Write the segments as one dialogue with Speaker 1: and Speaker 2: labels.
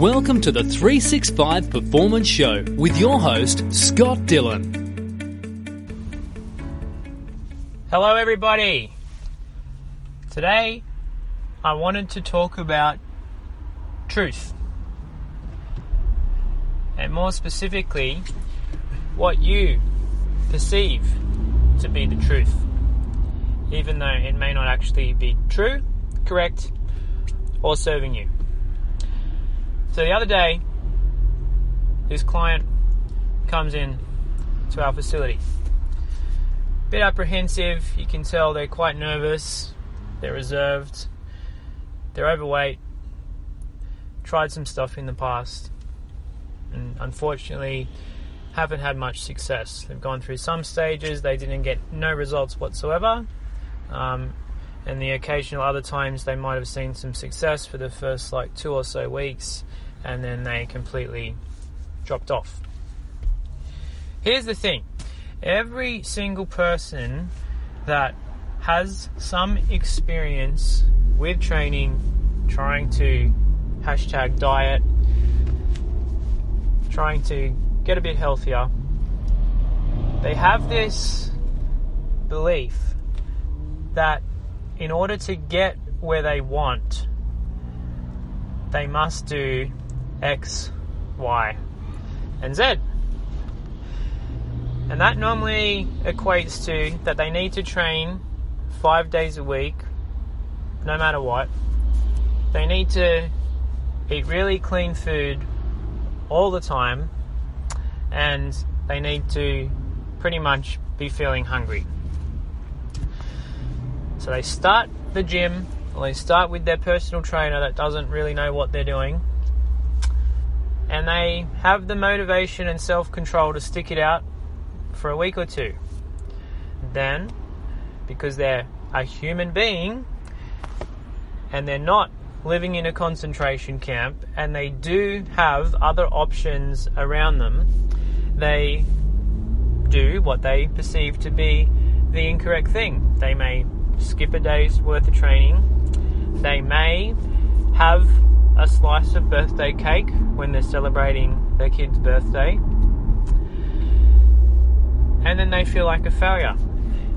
Speaker 1: Welcome to the 365 Performance Show with your host, Scott Dillon.
Speaker 2: Hello everybody. Today I wanted to talk about truth. And more specifically, what you perceive to be the truth. Even though it may not actually be true, correct, or serving you. So the other day, this client comes in to our facility. Bit apprehensive, you can tell they're quite nervous, they're reserved, they're overweight, tried some stuff in the past, and unfortunately haven't had much success. They've gone through some stages, they didn't get no results whatsoever, and the occasional other times they might have seen some success for the first 2 or so weeks, and then they completely dropped off. Here's the thing. Every single person that has some experience with training, trying to #diet, trying to get a bit healthier, they have this belief that in order to get where they want, they must do X, Y, and Z. And that normally equates to that they need to train 5 days a week, no matter what. They need to eat really clean food all the time, and they need to pretty much be feeling hungry. So they start the gym, or they start with their personal trainer that doesn't really know what they're doing, and they have the motivation and self-control to stick it out for a week or two. Then, because they're a human being and they're not living in a concentration camp and they do have other options around them, they do what they perceive to be the incorrect thing. They may skip a day's worth of training. They may have a slice of birthday cake when they're celebrating their kid's birthday, and then they feel like a failure,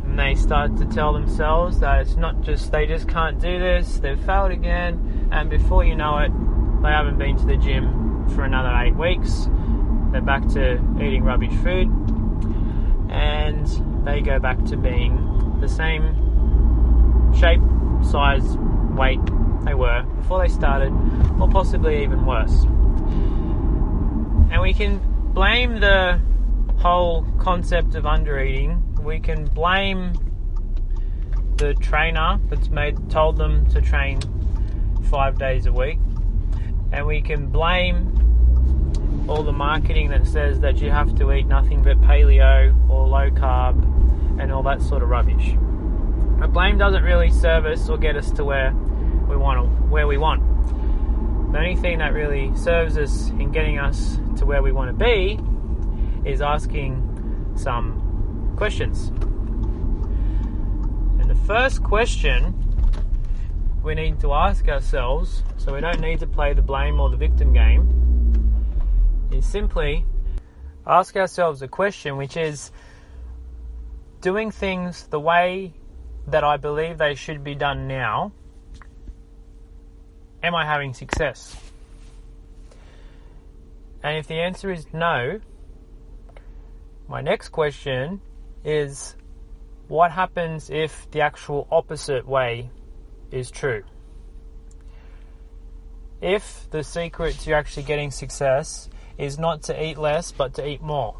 Speaker 2: and they start to tell themselves that it's not just they just can't do this, they've failed again, and before you know it, they haven't been to the gym for another 8 weeks. They're back to eating rubbish food, and they go back to being the same shape, size, weight they were before they started, or possibly even worse. And we can blame the whole concept of undereating. We can blame the trainer that's told them to train 5 days a week, and we can blame all the marketing that says that you have to eat nothing but paleo or low carb and all that sort of rubbish. But blame doesn't really serve us or get us to where we want. The only thing that really serves us in getting us to where we want to be is asking some questions. And the first question we need to ask ourselves, so we don't need to play the blame or the victim game, is simply ask ourselves a question, which is, doing things the way that I believe they should be done now, am I having success? And if the answer is no, my next question is, what happens if the actual opposite way is true? If the secret to actually getting success is not to eat less but to eat more,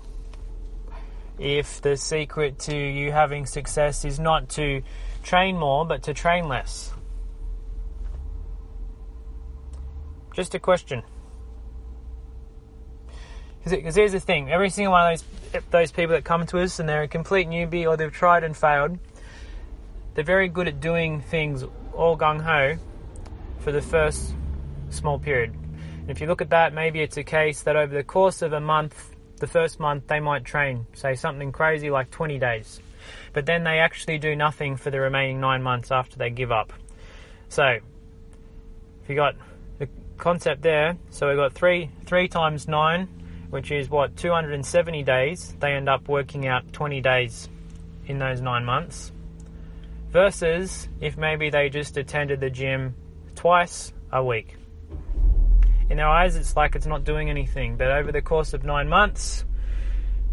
Speaker 2: if the secret to you having success is not to train more but to train less. Just a question. Because here's the thing, every single one of those people that come to us and they're a complete newbie or they've tried and failed, they're very good at doing things all gung-ho for the first small period. And if you look at that, maybe it's a case that over the course of a month, the first month they might train, say something crazy like 20 days. But then they actually do nothing for the remaining 9 months after they give up. So, if you got concept there. So we've got 3 times 9, which is 270 days. They end up working out 20 days in those 9 months. Versus if maybe they just attended the gym twice a week. In their eyes, it's like it's not doing anything. But over the course of 9 months,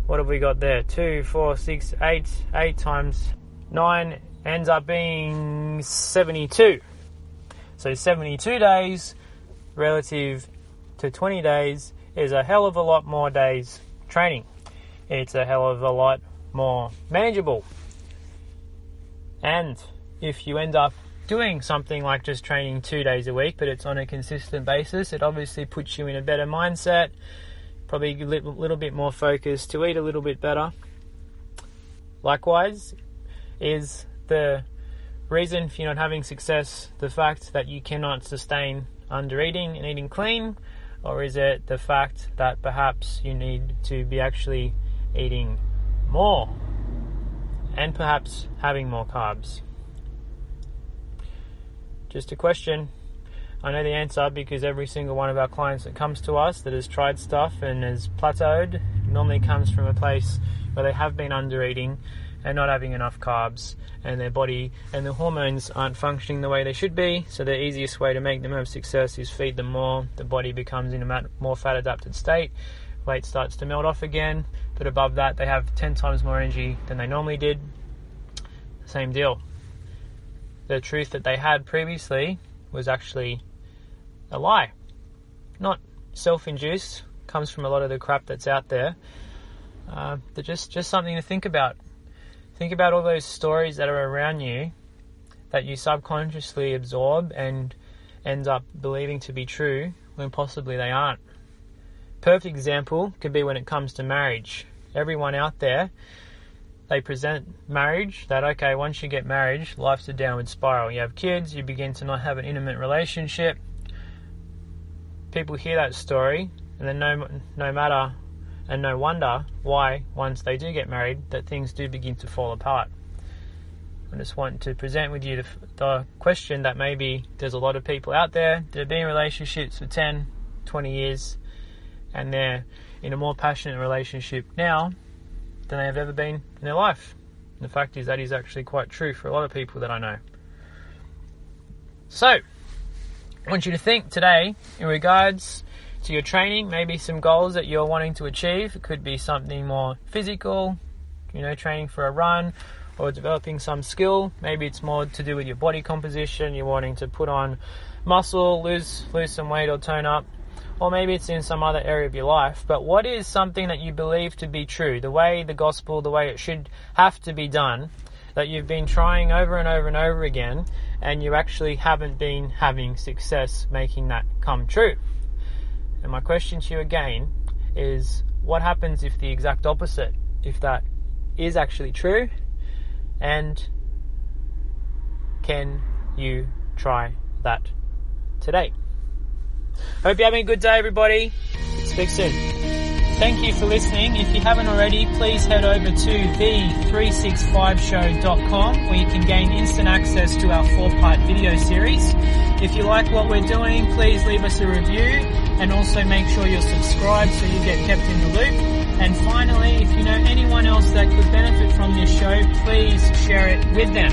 Speaker 2: what have we got there? 2, 4, 6, 8. 8 times 9 ends up being 72. So 72 days relative to 20 days is a hell of a lot more days training. It's a hell of a lot more manageable. And if you end up doing something like just training 2 days a week, but it's on a consistent basis, it obviously puts you in a better mindset, probably a little bit more focused to eat a little bit better. Likewise, is the reason for you not having success the fact that you cannot sustain under eating and eating clean, or is it the fact that perhaps you need to be actually eating more and perhaps having more carbs? Just a question. I know the answer because every single one of our clients that comes to us that has tried stuff and has plateaued normally comes from a place where they have been under eating and not having enough carbs, and their body and their hormones aren't functioning the way they should be. So the easiest way to make them have success is feed them more. The body becomes in a more fat adapted state. Weight starts to melt off again, but above that they have 10 times more energy than they normally did. Same deal. The truth that they had previously was actually a lie. Not self-induced, comes from a lot of the crap that's out there. They're just something to think about. Think about all those stories that are around you that you subconsciously absorb and end up believing to be true when possibly they aren't. Perfect example could be when it comes to marriage. Everyone out there, they present marriage that, okay, once you get married, life's a downward spiral. You have kids, you begin to not have an intimate relationship. People hear that story, and then no matter and no wonder why, once they do get married, that things do begin to fall apart. I just want to present with you the question that maybe there's a lot of people out there that have been in relationships for 10, 20 years, and they're in a more passionate relationship now than they have ever been in their life. And the fact is that is actually quite true for a lot of people that I know. So, I want you to think today in regards to your training, maybe some goals that you're wanting to achieve. It could be something more physical, training for a run, or developing some skill. Maybe it's more to do with your body composition. You're wanting to put on muscle, lose some weight or tone up. Or maybe it's in some other area of your life. But what is something that you believe to be true, the way the gospel, the way it should have to be done, that you've been trying over and over and over again, and you actually haven't been having success making that come true? And my question to you again is, what happens if the exact opposite, if that is actually true, and can you try that today? Hope you're having a good day, everybody. Speak soon. Thank you for listening. If you haven't already, please head over to the365show.com where you can gain instant access to our 4-part video series. If you like what we're doing, please leave us a review and also make sure you're subscribed so you get kept in the loop. And finally, if you know anyone else that could benefit from this show, please share it with them.